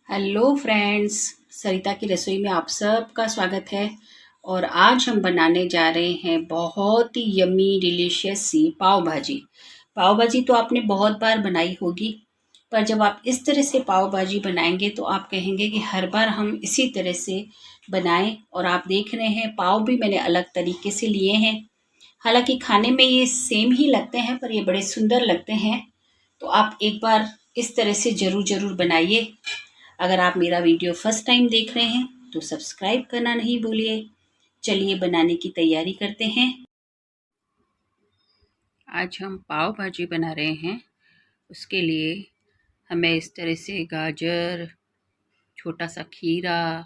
Hello friends, सरिता की रसोई में आप सबका स्वागत है। और आज हम बनाने जा रहे हैं बहुत ही यम्मी डिलीशियस सी पाव भाजी। पाव भाजी तो आपने बहुत बार बनाई होगी, पर जब आप इस तरह से पाव भाजी बनाएंगे तो आप कहेंगे कि हर बार हम इसी तरह से बनाएं। और आप देख रहे हैं पाव भी मैंने अलग तरीके से लिए हैं। हालांकि खाने में ये सेम ही लगते हैं, पर ये बड़े सुंदर लगते हैं। तो आप एक बार इस तरह से ज़रूर बनाइए। अगर आप मेरा वीडियो फर्स्ट टाइम देख रहे हैं तो सब्सक्राइब करना नहीं भूलिए। चलिए बनाने की तैयारी करते हैं। आज हम पाव भाजी बना रहे हैं। उसके लिए हमें इस तरह से गाजर, छोटा सा खीरा,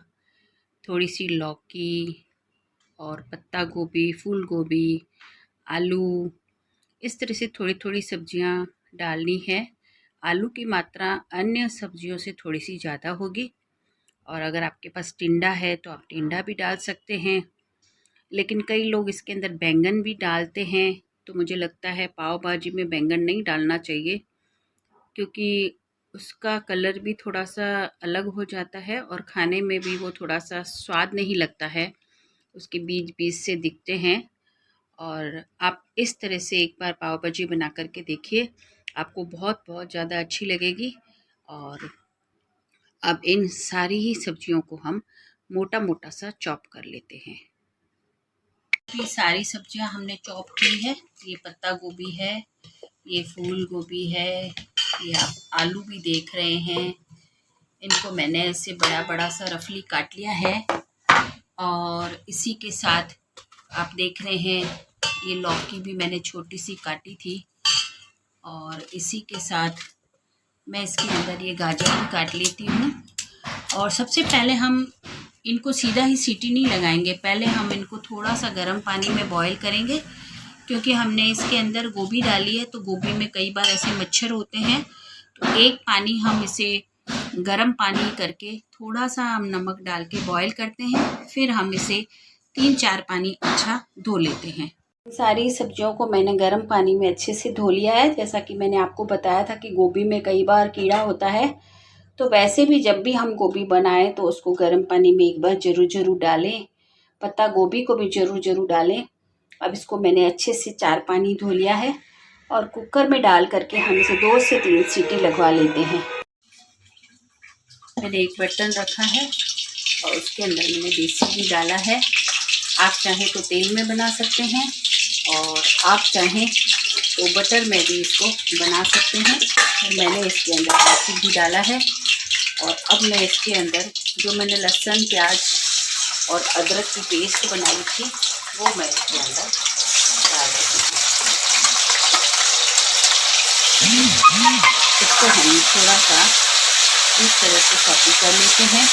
थोड़ी सी लौकी और पत्ता गोभी, फूल गोभी, आलू, इस तरह से थोड़ी थोड़ी सब्जियां डालनी है। आलू की मात्रा अन्य सब्जियों से थोड़ी सी ज़्यादा होगी। और अगर आपके पास टिंडा है तो आप टिंडा भी डाल सकते हैं, लेकिन कई लोग इसके अंदर बैंगन भी डालते हैं। तो मुझे लगता है पाव भाजी में बैंगन नहीं डालना चाहिए, क्योंकि उसका कलर भी थोड़ा सा अलग हो जाता है और खाने में भी वो थोड़ा सा स्वाद नहीं लगता है, उसके बीज बीज से दिखते हैं। और आप इस तरह से एक बार पाव भाजी बना करके देखिए, आपको बहुत बहुत ज़्यादा अच्छी लगेगी। और अब इन सारी ही सब्जियों को हम मोटा मोटा सा चॉप कर लेते हैं। ये सारी सब्जियां हमने चॉप की है। ये पत्ता गोभी है, ये फूल गोभी है, ये आप आलू भी देख रहे हैं। इनको मैंने ऐसे बड़ा बड़ा सा रफली काट लिया है। और इसी के साथ आप देख रहे हैं ये लौकी भी मैंने छोटी सी काटी थी। और इसी के साथ मैं इसके अंदर ये गाजर भी काट लेती हूँ। और सबसे पहले हम इनको सीधा ही सीटी नहीं लगाएंगे, पहले हम इनको थोड़ा सा गर्म पानी में बॉईल करेंगे, क्योंकि हमने इसके अंदर गोभी डाली है तो गोभी में कई बार ऐसे मच्छर होते हैं। तो एक पानी हम इसे गर्म पानी करके थोड़ा सा हम नमक डाल के बॉईल करते हैं, फिर हम इसे 3-4 पानी अच्छा धो लेते हैं। सारी सब्जियों को मैंने गर्म पानी में अच्छे से धो लिया है। जैसा कि मैंने आपको बताया था कि गोभी में कई बार कीड़ा होता है, तो वैसे भी जब भी हम गोभी बनाएं तो उसको गर्म पानी में एक बार ज़रूर डालें। पत्ता गोभी को भी ज़रूर डालें। अब इसको मैंने अच्छे से 4 पानी धो लिया है और कुकर में डाल करके हम इसे 2 से 3 सीटी लगवा लेते हैं। मैंने एक बर्तन रखा है और उसके अंदर मैंने देसी घी डाला है। आप चाहें तो तेल में बना सकते हैं और आप चाहें तो बटर में भी इसको बना सकते हैं। और मैंने इसके अंदर देसी घी डाला है। और अब मैं इसके अंदर जो मैंने लहसुन, प्याज और अदरक की पेस्ट बनाई थी वो मैं इसके अंदर डाल देती हूँ। इसको हम थोड़ा सा इस तरह से सॉटी कर लेते हैं।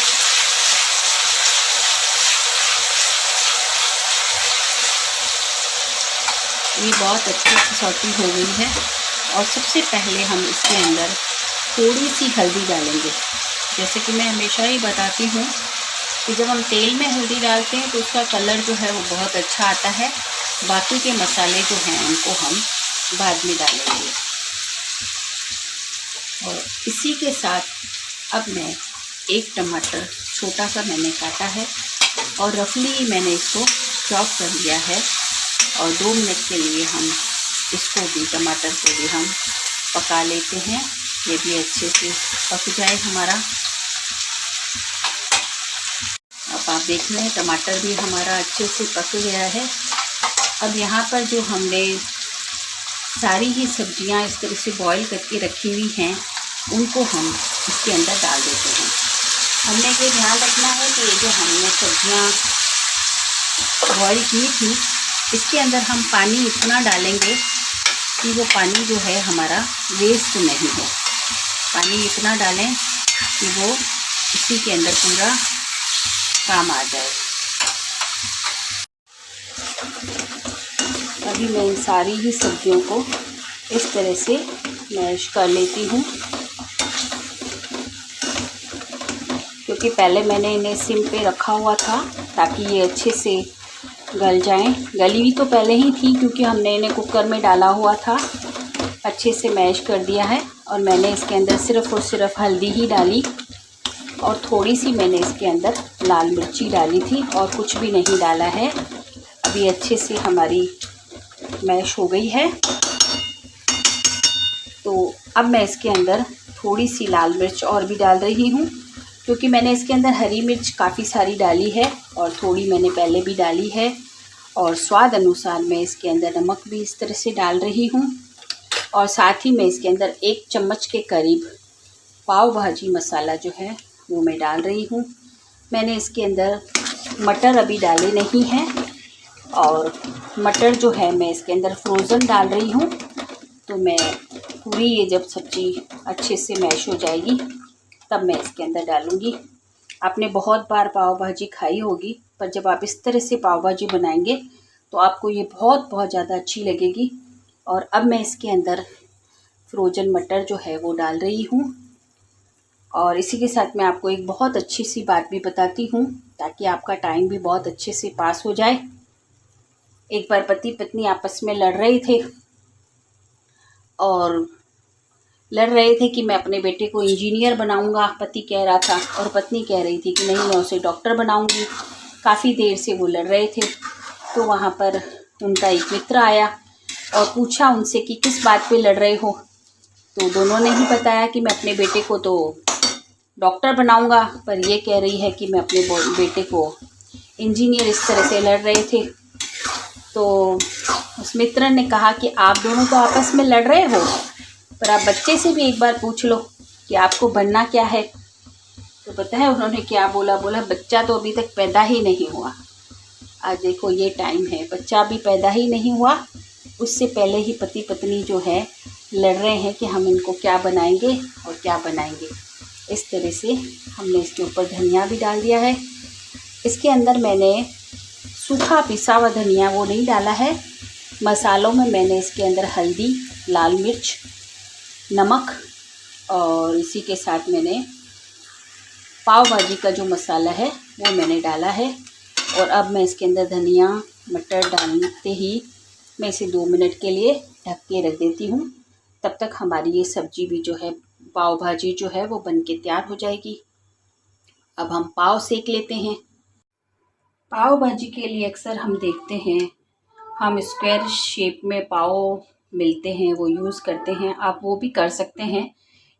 ये बहुत अच्छे से सॉटी हो गई है। और सबसे पहले हम इसके अंदर थोड़ी सी हल्दी डालेंगे। जैसे कि मैं हमेशा ही बताती हूँ कि जब हम तेल में हल्दी डालते हैं तो उसका कलर जो है वो बहुत अच्छा आता है। बाकी के मसाले जो हैं उनको हम बाद में डालेंगे। और इसी के साथ अब मैं एक टमाटर छोटा सा मैंने काटा है और रफली मैंने इसको चॉप कर लिया है। और 2 मिनट के लिए हम इसको भी, टमाटर को भी हम पका लेते हैं। ये भी अच्छे से पक जाए हमारा। अब आप देख रहे हैं टमाटर भी हमारा अच्छे से पक गया है। अब यहाँ पर जो हमने सारी ही सब्जियाँ इस तरह से बॉईल करके रखी हुई हैं उनको हम इसके अंदर डाल देते हैं। हमने ये ध्यान रखना है कि ये जो हमने सब्जियाँ बॉईल की थी इसके अंदर हम पानी इतना डालेंगे कि वो पानी जो है हमारा वेस्ट नहीं हो। पानी इतना डालें कि वो इसी के अंदर पूरा काम आ जाए। अभी मैं इन सारी ही सब्जियों को इस तरह से मैश कर लेती हूँ, क्योंकि पहले मैंने इन्हें सिम पे रखा हुआ था ताकि ये अच्छे से गल जाएं। गली हुई तो पहले ही थी क्योंकि हमने इन्हें कुकर में डाला हुआ था। अच्छे से मैश कर दिया है और मैंने इसके अंदर सिर्फ़ और सिर्फ हल्दी ही डाली और थोड़ी सी मैंने इसके अंदर लाल मिर्ची डाली थी और कुछ भी नहीं डाला है। अभी अच्छे से हमारी मैश हो गई है। तो अब मैं इसके अंदर थोड़ी सी लाल मिर्च और भी डाल रही हूँ, क्योंकि मैंने इसके अंदर हरी मिर्च काफ़ी सारी डाली है और थोड़ी मैंने पहले भी डाली है। और स्वाद अनुसार मैं इसके अंदर नमक भी इस तरह से डाल रही हूँ। और साथ ही मैं इसके अंदर 1 चम्मच के करीब पाव भाजी मसाला जो है वो मैं डाल रही हूँ। मैंने इसके अंदर मटर अभी डाले नहीं हैं, और मटर जो है मैं इसके अंदर फ्रोज़न डाल रही हूँ। तो मैं पूरी ये जब सब्ज़ी अच्छे से मैश हो जाएगी तब मैं इसके अंदर डालूँगी। आपने बहुत बार पाव भाजी खाई होगी, पर जब आप इस तरह से पाव भाजी बनाएंगे तो आपको ये बहुत ज़्यादा अच्छी लगेगी। और अब मैं इसके अंदर फ्रोजन मटर जो है वो डाल रही हूँ। और इसी के साथ मैं आपको एक बहुत अच्छी सी बात भी बताती हूँ, ताकि आपका टाइम भी बहुत अच्छे से पास हो जाए। एक बार पति पत्नी आपस में लड़ रहे थे और लड़ रहे थे कि मैं अपने बेटे को इंजीनियर बनाऊंगा, पति कह रहा था, और पत्नी कह रही थी कि नहीं, मैं उसे डॉक्टर बनाऊंगी। काफ़ी देर से वो लड़ रहे थे। तो वहाँ पर उनका एक मित्र आया और पूछा उनसे कि किस बात पे लड़ रहे हो। तो दोनों ने ही बताया कि मैं अपने बेटे को तो डॉक्टर बनाऊंगा, पर ये कह रही है कि मैं अपने बेटे को इंजीनियर। इस तरह से लड़ रहे थे। तो उस मित्र ने कहा कि आप दोनों तो आपस में लड़ रहे हो, पर आप बच्चे से भी एक बार पूछ लो कि आपको बनना क्या है। तो पता है उन्होंने क्या बोला? बोला बच्चा तो अभी तक पैदा ही नहीं हुआ। आज देखो ये टाइम है, बच्चा भी पैदा ही नहीं हुआ, उससे पहले ही पति पत्नी जो है लड़ रहे हैं कि हम इनको क्या बनाएंगे और क्या बनाएंगे। इस तरह से हमने इसके ऊपर धनिया भी डाल दिया है। इसके अंदर मैंने सूखा पिसा हुआ धनिया वो नहीं डाला है। मसालों में मैंने इसके अंदर हल्दी, लाल मिर्च, नमक और इसी के साथ मैंने पाव भाजी का जो मसाला है वो मैंने डाला है। और अब मैं इसके अंदर धनिया मटर डालते ही मैं इसे 2 मिनट के लिए ढक के रख देती हूँ। तब तक हमारी ये सब्जी भी जो है, पाव भाजी जो है वो बन के तैयार हो जाएगी। अब हम पाव सेक लेते हैं। पाव भाजी के लिए अक्सर हम देखते हैं, हम स्क्वायर शेप में पाव मिलते हैं वो यूज़ करते हैं। आप वो भी कर सकते हैं,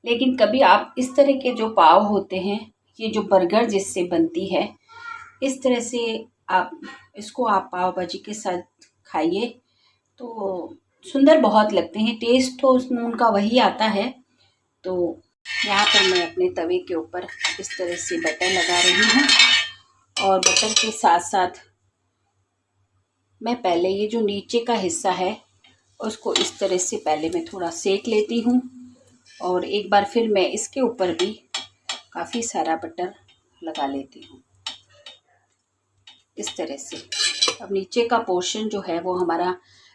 लेकिन कभी आप इस तरह के जो पाव होते हैं, ये जो बर्गर जिससे बनती है, इस तरह से आप पाव भाजी के साथ खाइए तो सुंदर बहुत लगते हैं। टेस्ट तो उसमें उनका वही आता है। तो यहाँ पर मैं अपने तवे के ऊपर इस तरह से बटर लगा रही हूँ, और बटर के साथ साथ मैं पहले ये जो नीचे का हिस्सा है उसको इस तरह से पहले मैं थोड़ा सेक लेती हूँ, और एक बार फिर मैं इसके ऊपर भी काफ़ी सारा बटर लगा लेती हूँ इस तरह से। अब नीचे का पोर्शन जो है वो हमारा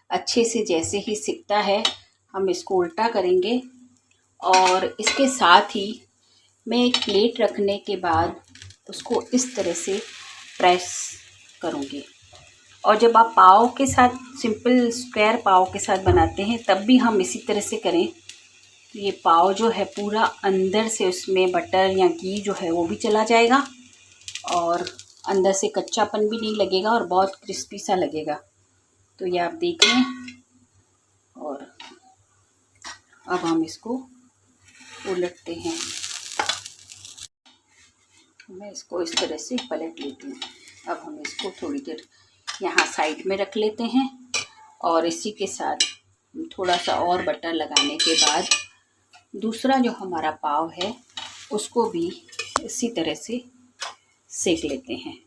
अच्छे से जैसे ही सिकता है हम इसको उल्टा करेंगे, और इसके साथ ही मैं एक प्लेट रखने के बाद उसको इस तरह से प्रेस करूँगी। और जब आप पाव के साथ, सिंपल स्क्वायर पाव के साथ बनाते हैं, तब भी हम इसी तरह से करें तो ये पाव जो है पूरा अंदर से उसमें बटर या घी जो है वो भी चला जाएगा, और अंदर से कच्चापन भी नहीं लगेगा और बहुत क्रिस्पी सा लगेगा। तो ये आप देख लें। और अब हम इसको उलटते हैं। मैं इसको इस तरह से पलट लेती हूँ। अब हम इसको थोड़ी देर यहाँ साइड में रख लेते हैं, और इसी के साथ थोड़ा सा और बटर लगाने के बाद दूसरा जो हमारा पाव है उसको भी इसी तरह से सेक लेते हैं।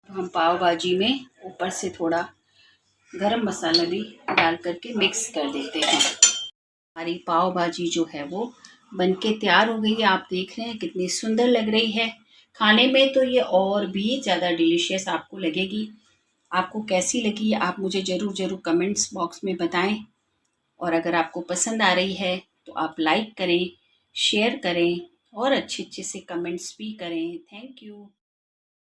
हम पाव भाजी में ऊपर से थोड़ा गरम मसाला भी डाल करके मिक्स कर देते हैं। हमारी पाव भाजी जो है वो बनके तैयार हो गई है। आप देख रहे हैं कितनी सुंदर लग रही है। खाने में तो ये और भी ज़्यादा डिलीशियस आपको लगेगी। आपको कैसी लगी आप मुझे ज़रूर कमेंट्स बॉक्स में बताएं। और अगर आपको पसंद आ रही है तो आप लाइक करें, शेयर करें और अच्छे से कमेंट्स भी करें। Thank you.